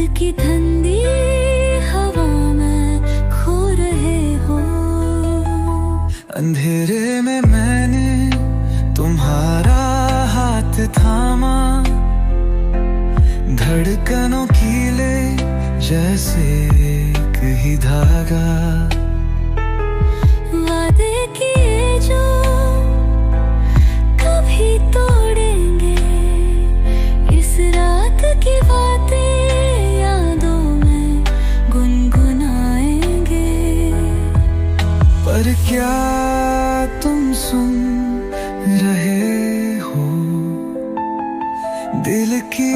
की ठंडी हवा में खो रहे हो। अंधेरे में मैंने तुम्हारा हाथ थामा, धड़कनों की ले जैसे एक ही धागा। वादे किए जो कभी तोड़ेंगे, इस रात की बातें यादों में गुनगुनाएंगे। पर क्या तुम सुन रहे हो दिल की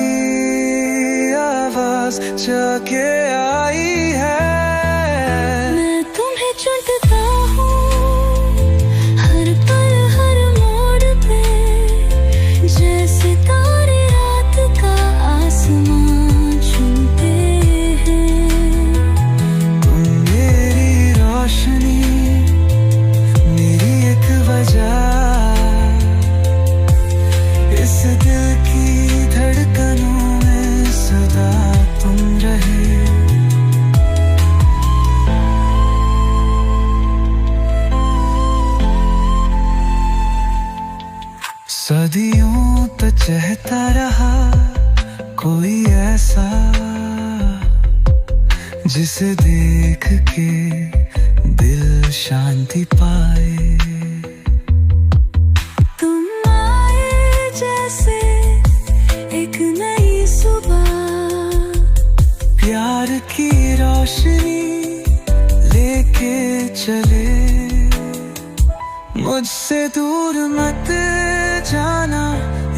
आवाज जाके आई है। मैं तुम्हें चुनता हूँ हर पल हर मोड़ पे, जैसे तारे रात का आसमान चुनते हैं। तुम मेरी रोशनी, मेरी एक वजह, इस दिल की धड़कनों में सदा तुम रहे। सदियों तक चहता रहा कोई ऐसा, जिसे देख के दिल शांति पाए। तुम आए जैसे एक नई सुबह, प्यार की रोशनी लेके चले। मुझसे दूर मत जाना,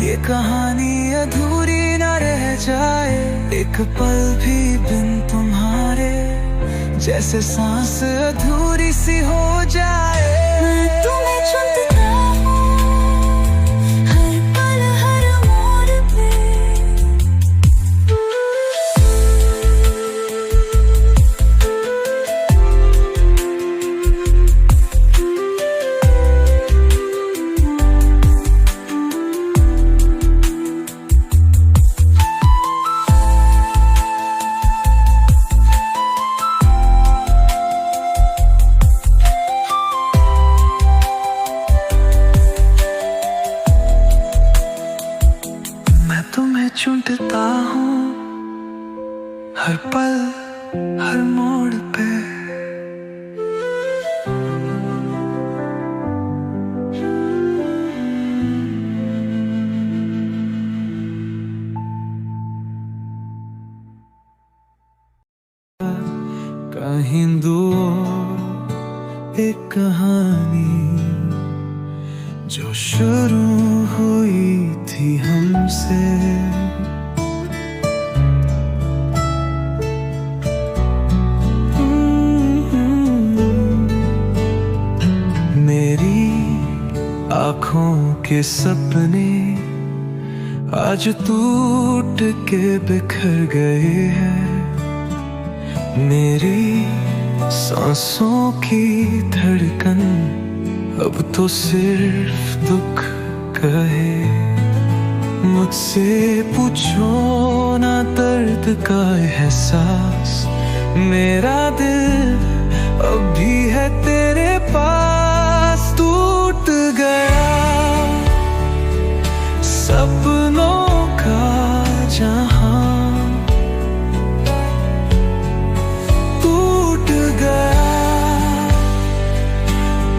ये कहानी अधूरी न रह जाए। एक पल भी बिन तुम्हारे जैसे सांस अधूरी सी हो जाए। मैं तुम्हें चुनता हूँ हर पल हर मोड़ पे। तुम्हें चुनता हूँ हर पल हर मोड़ पे। कहीं दूर एक कहानी जो शुरू हुई थी हमसे, मेरी आँखों के सपने आज टूट के बिखर गए हैं। मेरी सांसों की धड़कन अब तो सिर्फ दुख कहे। मुझसे पूछो ना दर्द का एहसास, मेरा दिल अब भी है तेरे पास। टूट गया सपनों का जहां, टूट गया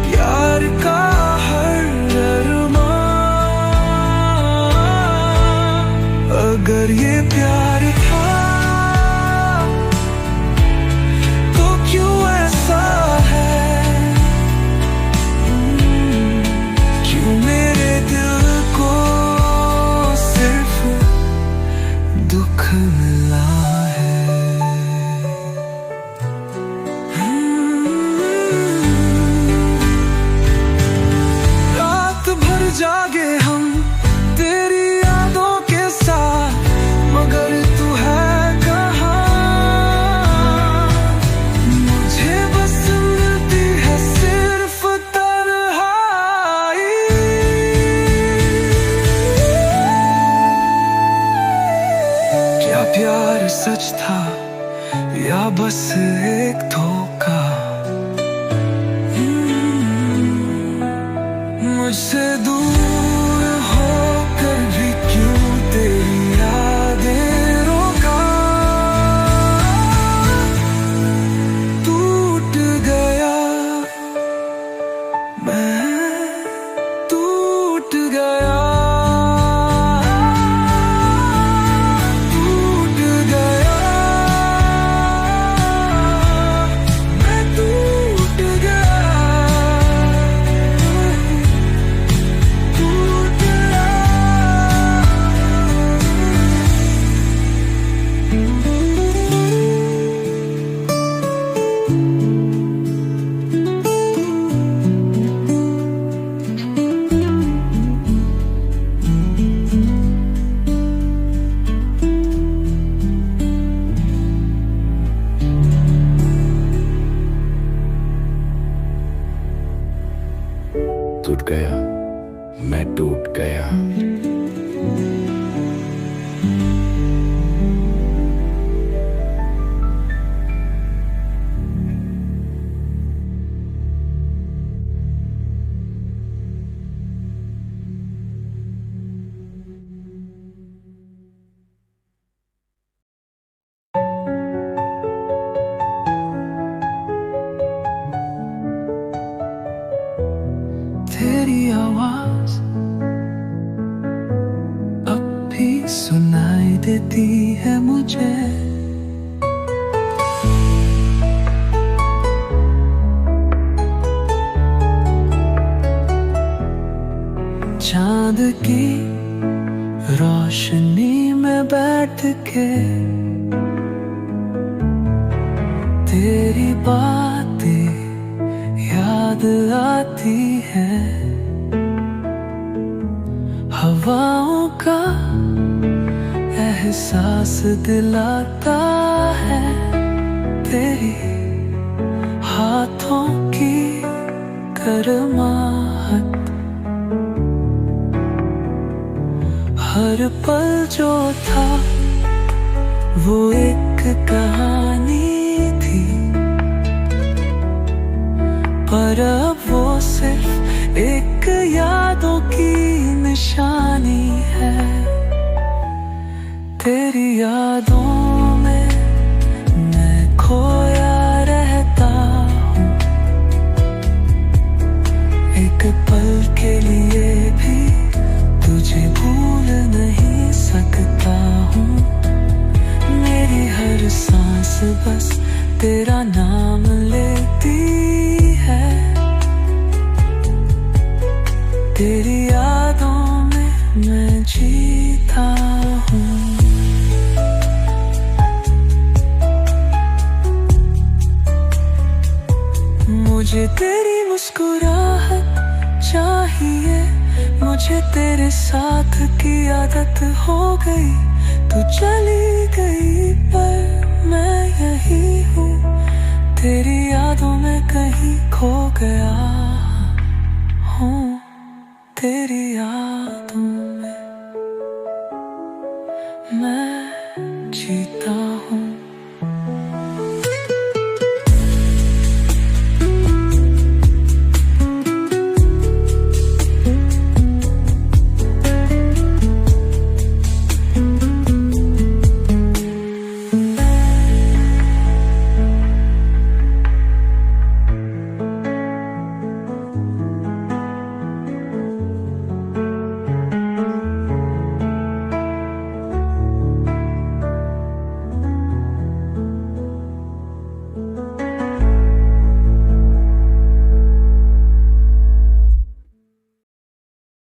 प्यार का हर अरमान। अगर ये प्यार था तो क्यों ऐसा है, क्यों मेरे दिल को सिर्फ दुख मिला है। रात भर जागे हम तेरी यादों के साथ, मगर तू है कहाँ। मुझे बस मिलती है सिर्फ तन्हाई। क्या प्यार सच था या बस एक धोखा। मुझसे दूर होकर भी क्यों तेरी यादें रोका। टूट गया मैं, टूट गया, टूट गया मैं, टूट गया, टूट गया। टूट गया मैं, टूट गया। तेरी आवाज अब भी सुनाई देती है मुझे। चांद की रोशनी में बैठ के तेरी बातें याद आती है। हवाओं का एहसास दिलाता है तेरी हाथों की गर्माहट। हर पल जो था वो एक कहानी थी, पर अब वो सिर्फ एक यादों की निशानी है। तेरी यादों में मैं खोया रहता हूँ, एक पल के लिए भी तुझे भूल नहीं सकता हूँ। मेरी हर सांस बस तेरा नाम लेती है। तेरी यादों में मैं जीता हूँ। मुझे तेरी मुस्कुराहट चाहिए, मुझे तेरे साथ की आदत हो गई। तू चली गई पर मैं यही हूँ, तेरी यादों में कहीं खो गया हूँ। तेरी यादों में मैं जीता हूँ।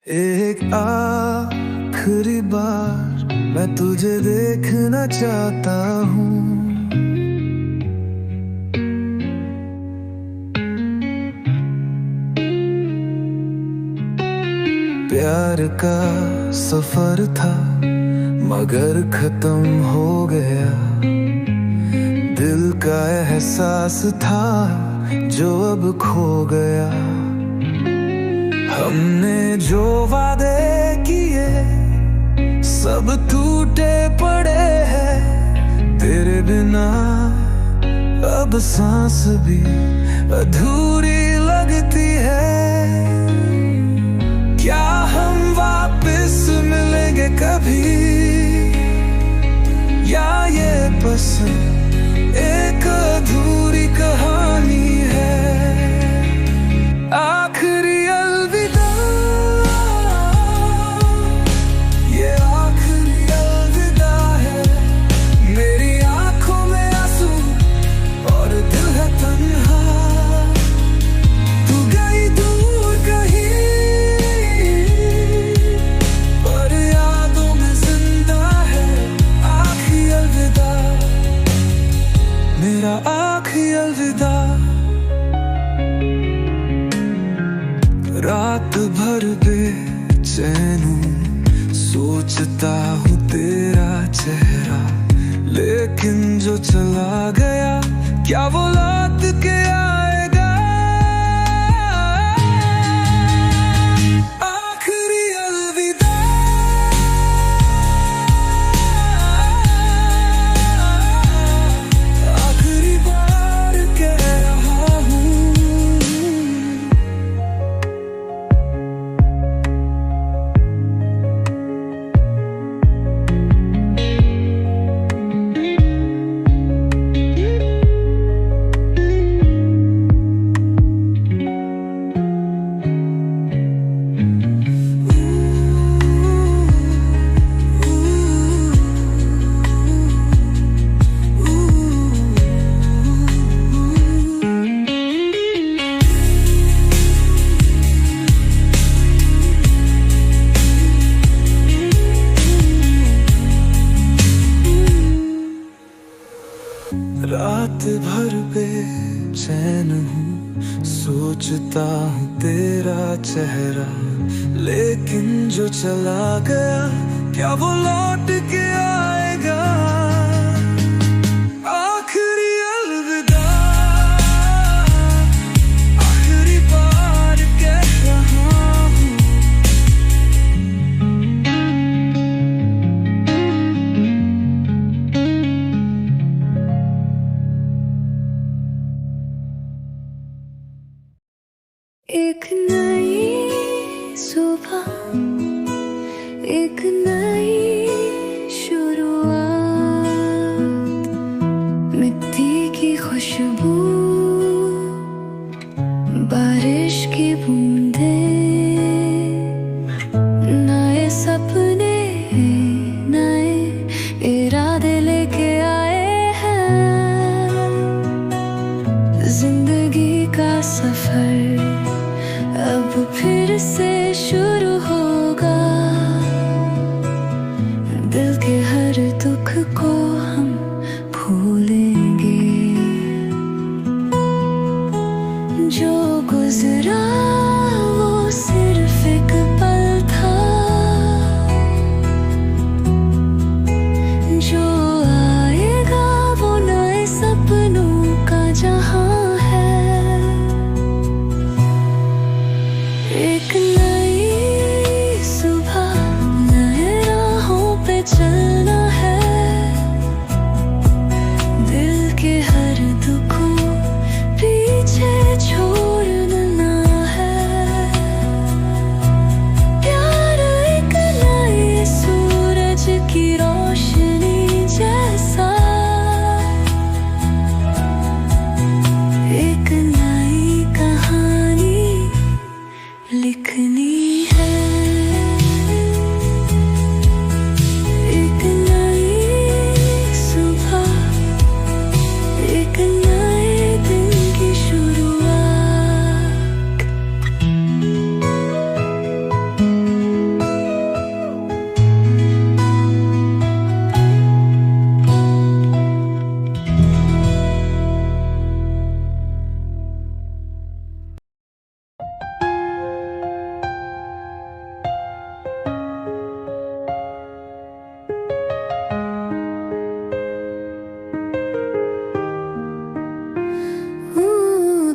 एक आखिरी बार मैं तुझे देखना चाहता हूँ। प्यार का सफर था मगर खत्म हो गया। दिल का एहसास था जो अब खो गया। हमने जो वादे किए सब टूटे पड़े हैं। तेरे बिना अब सांस भी अधूरी लगती है। क्या हम वापस मिलेंगे कभी, या ये बस एक अधूरी कहानी है। आखिरी अलविदा, ये आखिरी अलविदा है। मेरी आंखों में आंसू और दिल है तन्हा। तू गई दूर कहीं, पर यादों में जिंदा है। आखिरी अलविदा, मेरा आखिरी अलविदा। रात भर बेचैन हूँ, सोचता हूँ तेरा चेहरा, लेकिन जो चला गया क्या वो लौट के आएगा। आखिरी अलविदा, आखिरी बार कह रहा हूँ। रात भर बेचैन हूँ, सोचता हूँ तेरा चेहरा, लेकिन जो चला गया क्या वो लौट के आएगा। आखिरी अलविदा, आखिरी बार कह रहा हूँ। एक नई सुबह, एक नई शुरुआत, मिट्टी की खुशबू, बारिश की बूंदें, नए सपने, नए इरादे लेके आए हैं। जिंदगी का सफर अब फिर से शुरू होगा। दिल के हर दुख को हम भूलेंगे। जो गुजरा वो सिर्फ एक पल था, जो आएगा वो नए सपनों का जहां है। एक नई सुबह, नए राहों पे चलना है। दिल के हर दुखों पीछे छोड़ना है। प्यार एक नए सूरज की रोशनी जैसा, एक नई कहानी लिखनी है। एक नई सुबह, एक नए दिन की शुरुआत।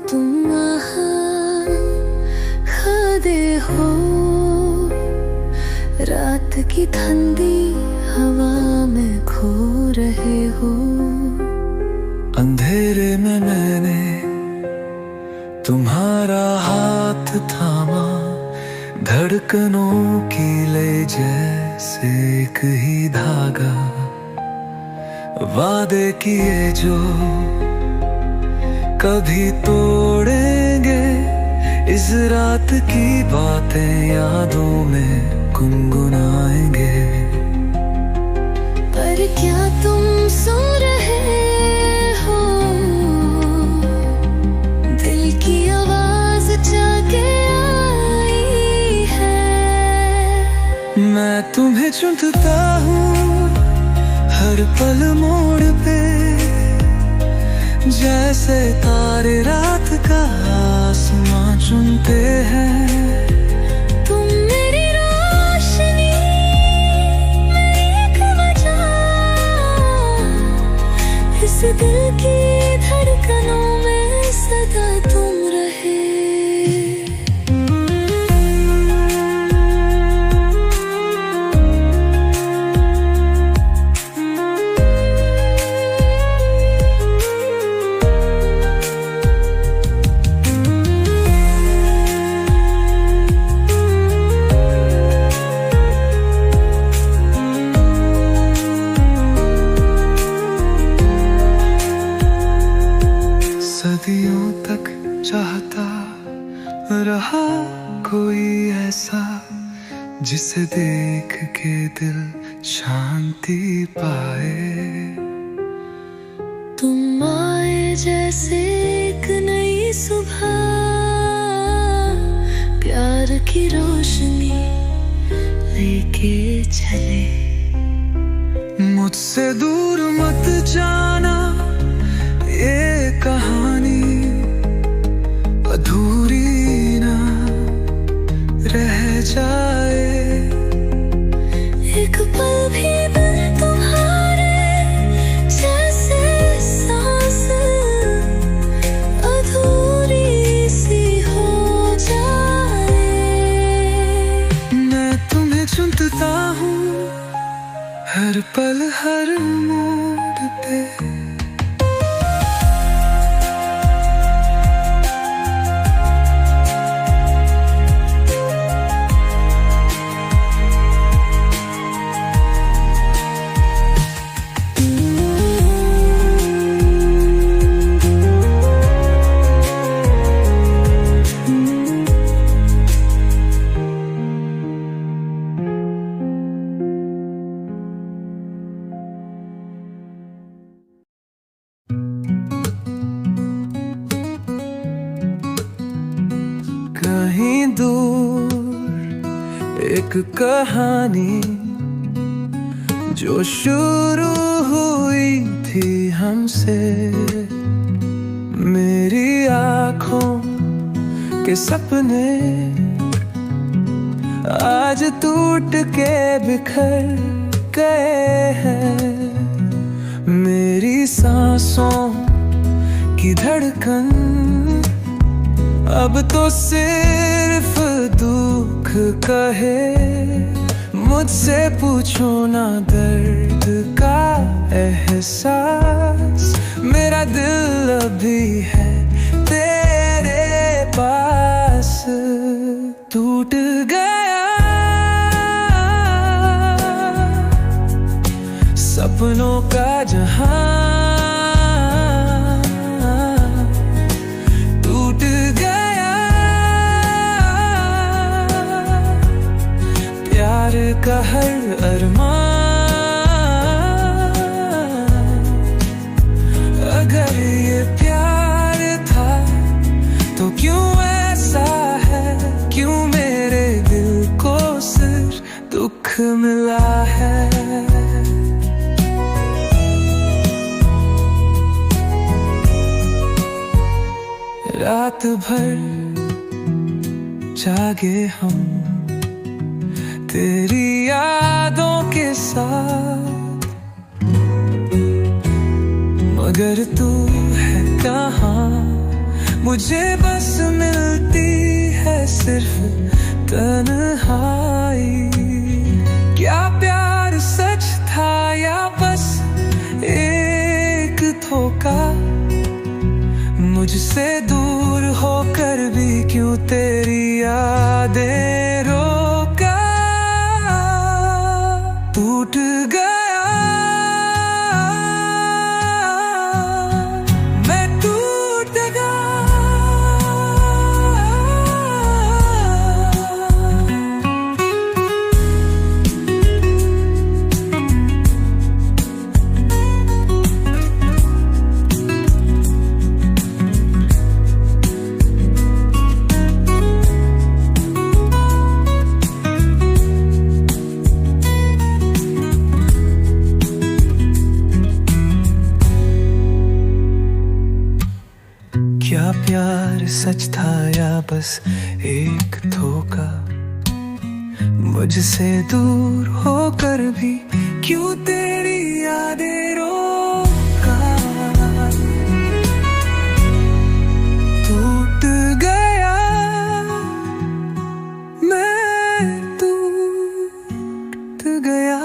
तुम वहाँ खड़े हो, रात की ठंडी हवा में खो रहे हो। अंधेरे में मैंने तुम्हारा हाथ थामा, धड़कनों की ले जैसे एक ही धागा। वादे किए जो कभी तोड़ेंगे, इस रात की बातें यादों में गुनगुनाएंगे। पर क्या तुम सुन रहे हो दिल की आवाज जाके आई है। मैं तुम्हें चुनता हूँ हर पल मोड़ पे, जैसे तारे रात का आसमां चुनते हैं। तुम मेरी रोशनी, मेरी एक वजह, इस दिल की धड़कनों में सदा तुम रहे। सदियों तक चाहता रहा कोई ऐसा, जिसे देख के दिल शांति पाए। तुम आए जैसे एक नई सुबह, प्यार की रोशनी लेके चले। मुझसे दूर मत जाना, ये कहानी अधूरी ना रह जाए। एक पल भी बिन तुम्हारे जैसे सांस अधूरी सी हो जाए। मैं तुम्हें चुनता हूँ हर पल हर मोड़ पे। कहीं दूर एक कहानी जो शुरू हुई थी हमसे, मेरी आँखों के सपने आज टूट के बिखर गए हैं। मेरी सांसों की धड़कन अब तो सिर्फ दुख कहे। मुझसे पूछो ना दर्द का एहसास, मेरा दिल अभी है तेरे पास। टूट गया सपनों का जहां, का हर अरमान। अगर ये प्यार था तो क्यों ऐसा है, क्यों मेरे दिल को सिर्फ दुख मिला है। रात भर जागे हम तेरी यादों के साथ, मगर तू है कहाँ, मुझे बस मिलती है सिर्फ तन्हाई। क्या प्यार सच क्यों तेरी यादें रोका टूट गया मैं टूट गया क्या प्यार सच था या बस एक धोखा मुझसे दूर होकर भी क्यों तेरी यादें रोका टूट गया मैं टूट गया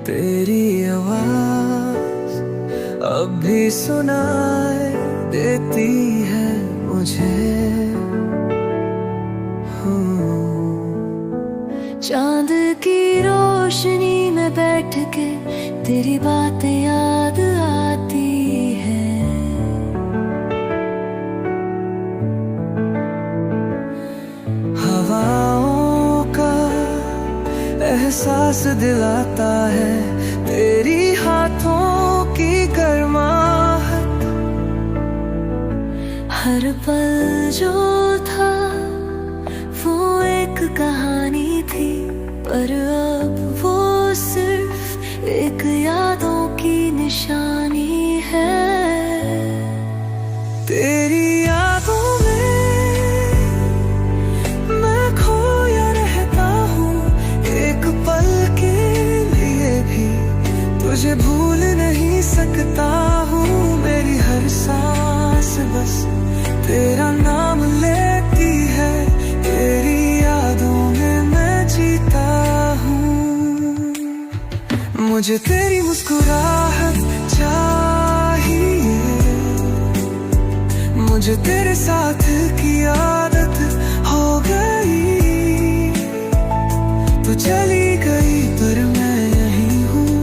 तेरी आवाज अब भी सुनाई देती है मुझे चांद की रोशनी में बैठ के तेरी बातें याद आती है हवाओं का एहसास दिलाता है तेरी हाथों की गर्माहट हर पल जो था वो एक कहानी थी पर अब वो सिर्फ एक यादों की निशानी है तेरी यादों में मैं खोया रहता हूँ एक पल के लिए भी तुझे भूल नहीं सकता हूँ मेरी हर सांस बस तेरा नाम लेती है तेरी यादों में मैं जीता हूँ मुझे तेरी मुस्कुराहट चाहिए मुझे तेरे साथ की आदत हो गई तू चली गई पर मैं यहीं हूँ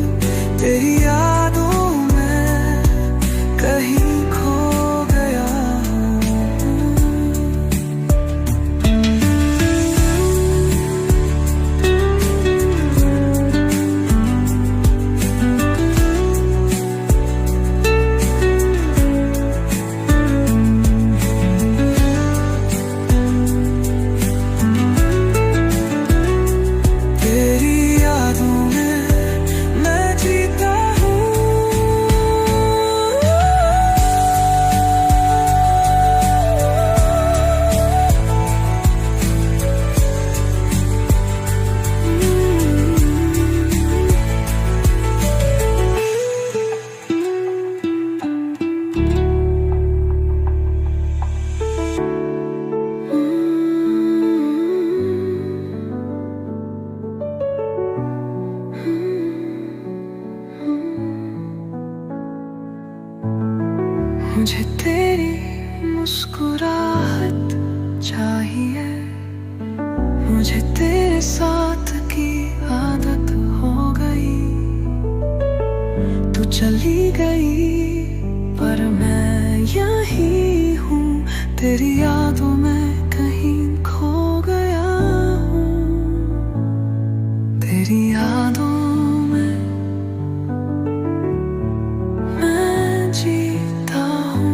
तेरी यादों में कहीं खो गया मुझे तेरी मुस्कुराहट चाहिए मुझे तेरे साथ की आदत हो गई तू चली गई पर मैं यहीं हूँ तेरी यादों में कहीं खो गया हूँ तेरी यादों में मैं जीता हूँ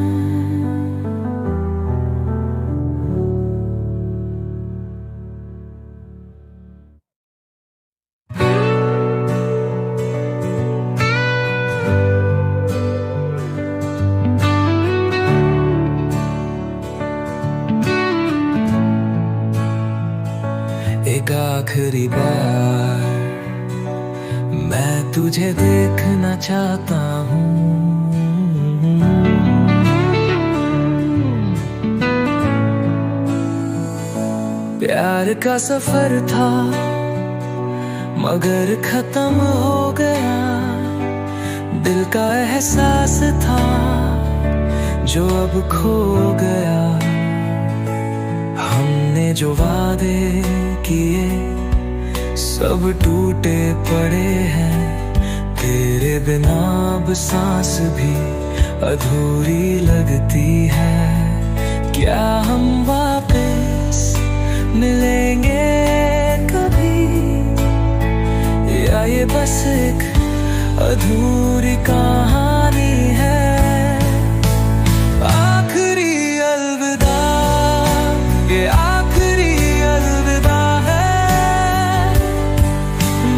एक आखिरी बार मैं तुझे तुझे देखना चाहता हूँ। प्यार का सफर था मगर खत्म हो गया, दिल का एहसास था जो अब खो गया। हमने जो वादे किए सब टूटे पड़े हैं, तेरे बिना अब सांस भी अधूरी लगती है। क्या हम वापस मिलेंगे कभी, या ये बस एक अधूरी कहानी है। आखिरी अलविदा, ये आखिरी अलविदा है।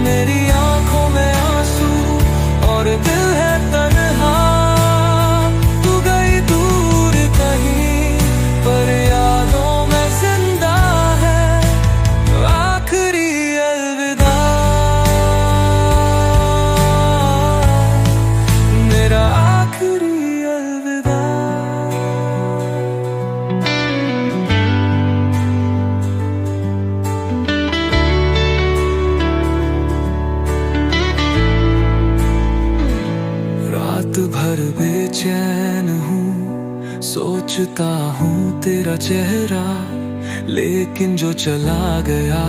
मेरी आंखों में आंसू और दिल है तन्हा। तू गई दूर कहीं पर यादों में जिंदा है। आखिरी अलविदा, मेरा आखिरी अलविदा। रात भर बेचैन हूँ, सोचता हूँ तेरा चेहरा, लेकिन जो चला गया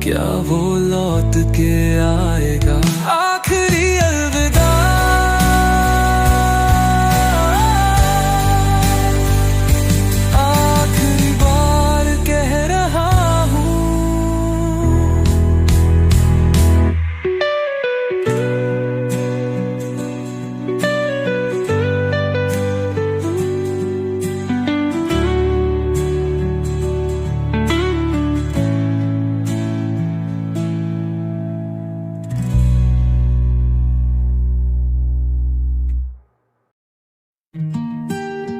क्या वो लौट के आएगा। आखिरी अलविदा, आखिरी बार कह रहा हूँ।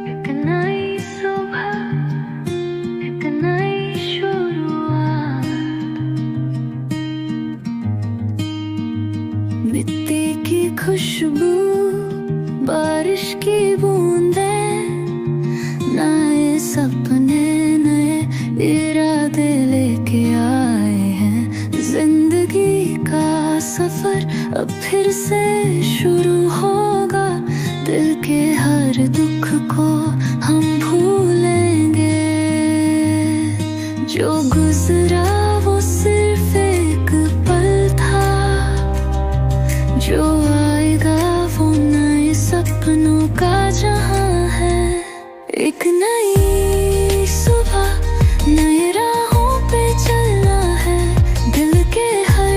एक नई सुबह, एक नई शुरुआत। मिट्टी की खुशबू, बारिश की बूंदें, नए सपने नए इरादे लेके आए हैं। जिंदगी का सफर अब फिर से शुरू होगा, दिल के हर दुख को हम भूलेंगे। जो गुजरा वो सिर्फ एक पल था, जो आएगा वो नए सपनों का जहां है। एक नई सुबह, नए राहों पे चलना है, दिल के हर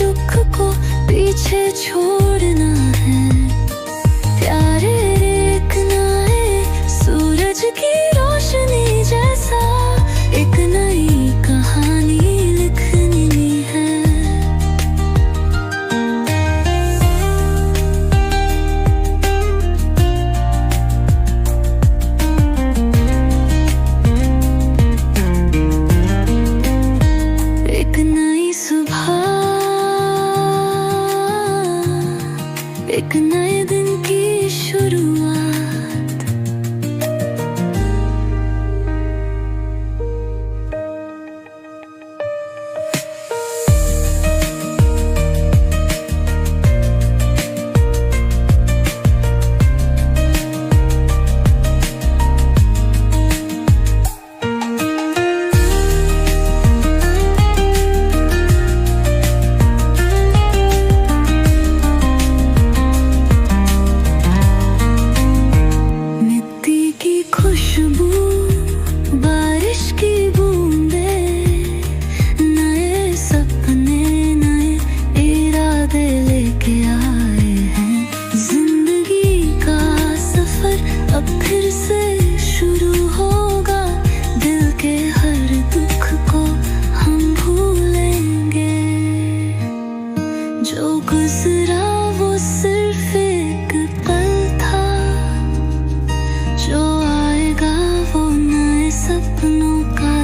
दुख को पीछे छोड़ना है। प्यारे एक नए सूरज की रोशनी जैसा, एक नई कहानी लिखनी है। एक नई सुबह, एक नए दिन की शुरुआत।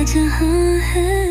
जहां है।